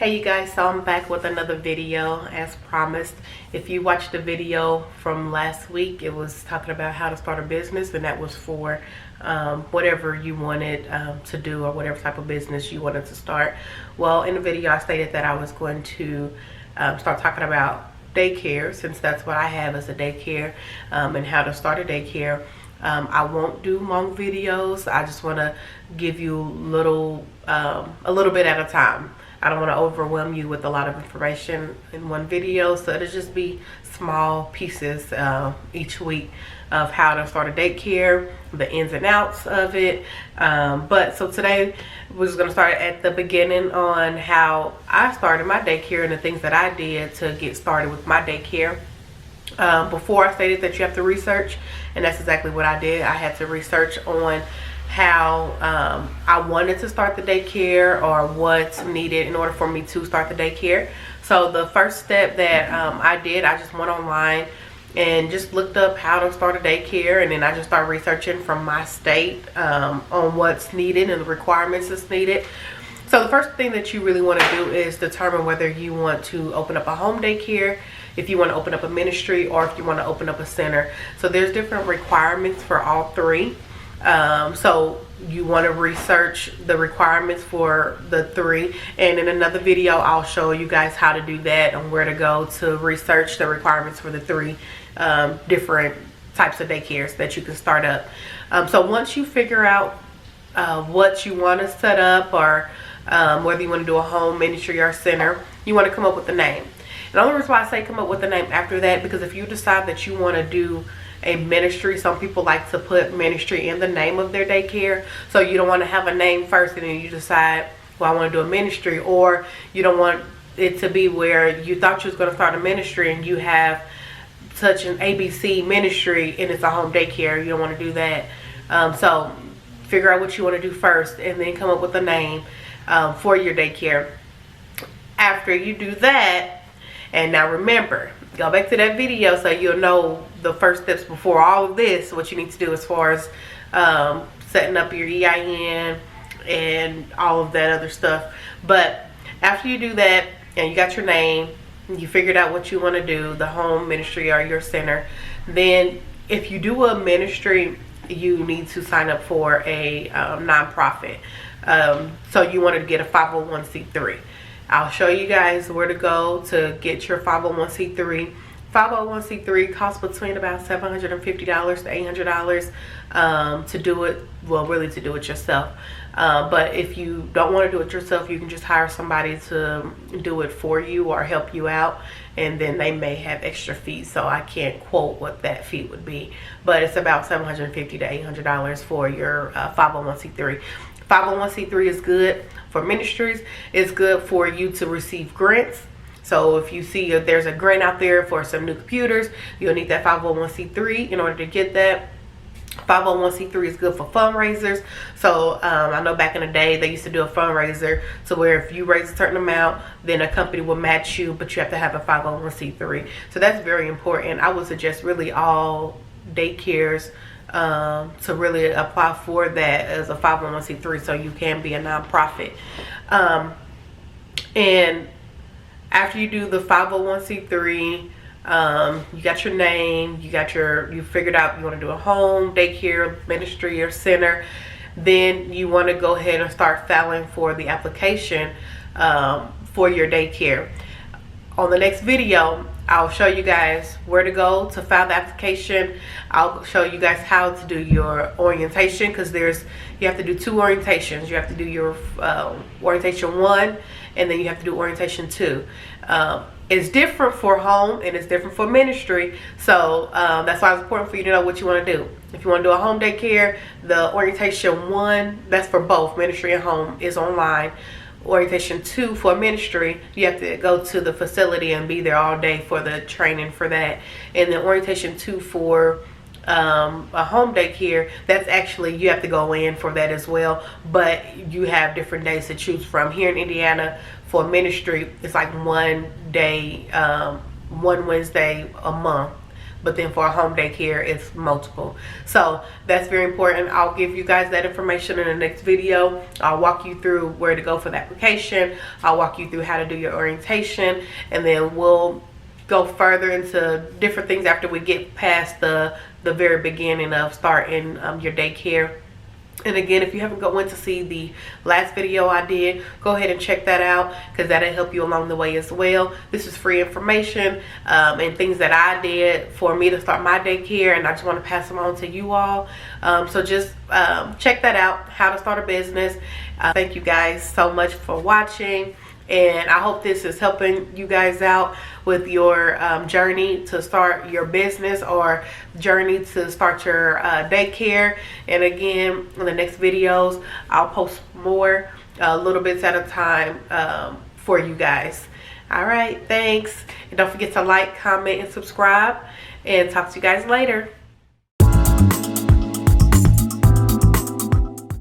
Hey you guys, so I'm back with another video as promised. If you watched the video from last week, it was talking about how to start a business, and that was for whatever you wanted to do, or whatever type of business you wanted to start. Well, in the video I stated that I was going to start talking about daycare, since that's what I have as a daycare, and how to start a daycare. I won't do long videos. I just want to give you a little bit at a time. I don't want to overwhelm you with a lot of information in one video, so it'll just be small pieces each week of how to start a daycare, the ins and outs of it. So today we're just going to start at the beginning on how I started my daycare and the things that I did to get started with my daycare. Before, I stated that you have to research, and that's exactly what I did. I had to research on how I wanted to start the daycare, or what's needed in order for me to start the daycare. So the first step that I did, I just went online and just looked up how to start a daycare, and then I just started researching from my state on what's needed and the requirements that's needed. So the first thing that you really want to do is determine whether you want to open up a home daycare, if you want to open up a ministry, or if you want to open up a center. So there's different requirements for all three. So you want to research the requirements for the three, and in another video I'll show you guys how to do that and where to go to research the requirements for the three different types of daycares that you can start up. So once you figure out what you want to set up, or whether you want to do a home, ministry, or center, you want to come up with a name. And the only reason why I say come up with a name after that, because if you decide that you want to do a ministry, some people like to put ministry in the name of their daycare. So you don't want to have a name first and then you decide, well, I want to do a ministry. Or you don't want it to be where you thought you was going to start a ministry and you have such an ABC ministry and it's a home daycare. You don't want to do that. So figure out what you want to do first, and then come up with a name for your daycare. After you do that, and now remember, go back to that video so you'll know the first steps before all of this, what you need to do as far as setting up your EIN and all of that other stuff. But after you do that and you got your name, you figured out what you want to do, the home, ministry, or your center, then if you do a ministry, you need to sign up for a nonprofit. So you want to get a 501c3. I'll show you guys where to go to get your 501c3. 501c3 costs between about $750 to $800 to do it. Well, really to do it yourself. But if you don't want to do it yourself, you can just hire somebody to do it for you or help you out, and then they may have extra fees. So I can't quote what that fee would be, but it's about $750 to $800 for your 501c3. 501c3 is good for ministries. It's good for you to receive grants. So if you see there's a grant out there for some new computers, you'll need that 501c3 in order to get that. 501c3 is good for fundraisers. So I know back in the day they used to do a fundraiser to where if you raise a certain amount, then a company will match you, but you have to have a 501c3. So that's very important. I would suggest really all daycares to really apply for that as a 501c3, so you can be a nonprofit. And after you do the 501c3, you got your name, you figured out you want to do a home, daycare, ministry, or center, then you want to go ahead and start filing for the application for your daycare. On the next video, I'll show you guys where to go to file the application. I'll show you guys how to do your orientation, because you have to do two orientations. You have to do your orientation 1, and then you have to do orientation 2. It's different for home and it's different for ministry, so that's why it's important for you to know what you want to do. If you want to do a home daycare, the orientation 1, that's for both ministry and home, is online. Orientation 2 for ministry, you have to go to the facility and be there all day for the training for that. And then orientation 2 for a home daycare, that's actually, you have to go in for that as well, but you have different days to choose from. Here in Indiana, for ministry, it's like one day, one Wednesday a month but then for a home daycare it's multiple. So that's very important. I'll give you guys that information in the next video. I'll walk you through where to go for the application. I'll walk you through how to do your orientation, and then we'll go further into different things after we get past the very beginning of starting your daycare. And again, if you haven't went to see the last video I did, go ahead and check that out, because that'll help you along the way as well. This is free information and things that I did for me to start my daycare, and I just want to pass them on to you all. So just check that out, how to start a business. Thank you guys so much for watching, and I hope this is helping you guys out with your journey to start your business or journey to start your daycare. And again, in the next videos, I'll post more little bits at a time for you guys. All right, thanks. And don't forget to like, comment, and subscribe. And talk to you guys later.